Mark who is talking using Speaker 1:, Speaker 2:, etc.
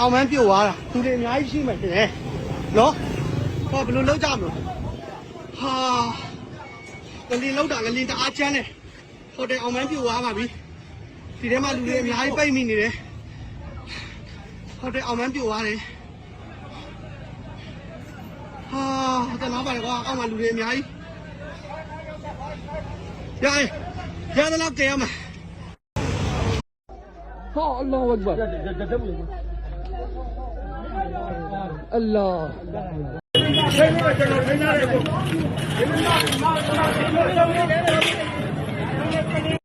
Speaker 1: အောင်မှန်းပြုတ်သွားတာသူတွေအများကြီးရှိမှတင်တယ်နော်ဟောဘယ်လိုလုပ်ကြမလို့ဟာငလင်လောက်တာငလင်တအားချမ်းတယ်ဟိုတယ်အောင်မှန်းပြုတ်သွားပါပြီဒီထဲမှာလူတွေအများကြီးပိတ်မိနေတယ်ဟိုတယ်အောင်မှန်းပြုတ်သွားတယ်ဟာတနာပါလေကွာအောက်မှာလူတွေအများကြီးရတယ်တော့ကြရမှာဟာအလ္လာဟ်အက္ဘာအလ္လာဟ်ကျွန်တော်ထိန်းရတယ်ကို